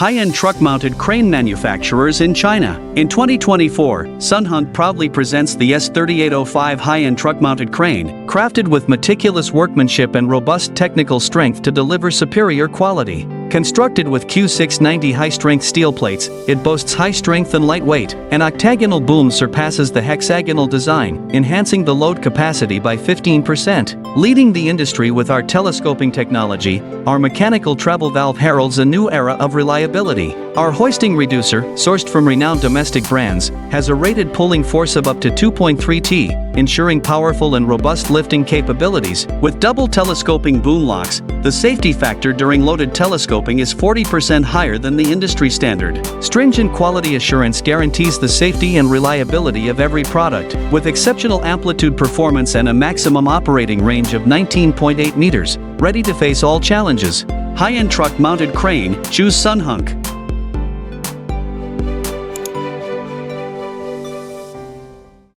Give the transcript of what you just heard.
high-end truck-mounted crane manufacturers in China. In 2024, SUNHUNK proudly presents the S3805 high-end truck-mounted crane, crafted with meticulous workmanship and robust technical strength to deliver superior quality. Constructed with Q690 high-strength steel plates, it boasts high strength and light weight. An octagonal boom surpasses the hexagonal design, enhancing the load capacity by 15%. Leading the industry with our telescoping technology, our mechanical travel valve heralds a new era of reliability. Our hoisting reducer, sourced from renowned domestic brands, has a rated pulling force of up to 2.3 T, ensuring powerful and robust lifting capabilities. With double telescoping boom locks, the safety factor during loaded telescoping is 40% higher than the industry standard. Stringent quality assurance guarantees the safety and reliability of every product, with exceptional amplitude performance and a maximum operating range of 19.8 meters, ready to face all challenges. High-end truck-mounted crane, choose SUNHUNK.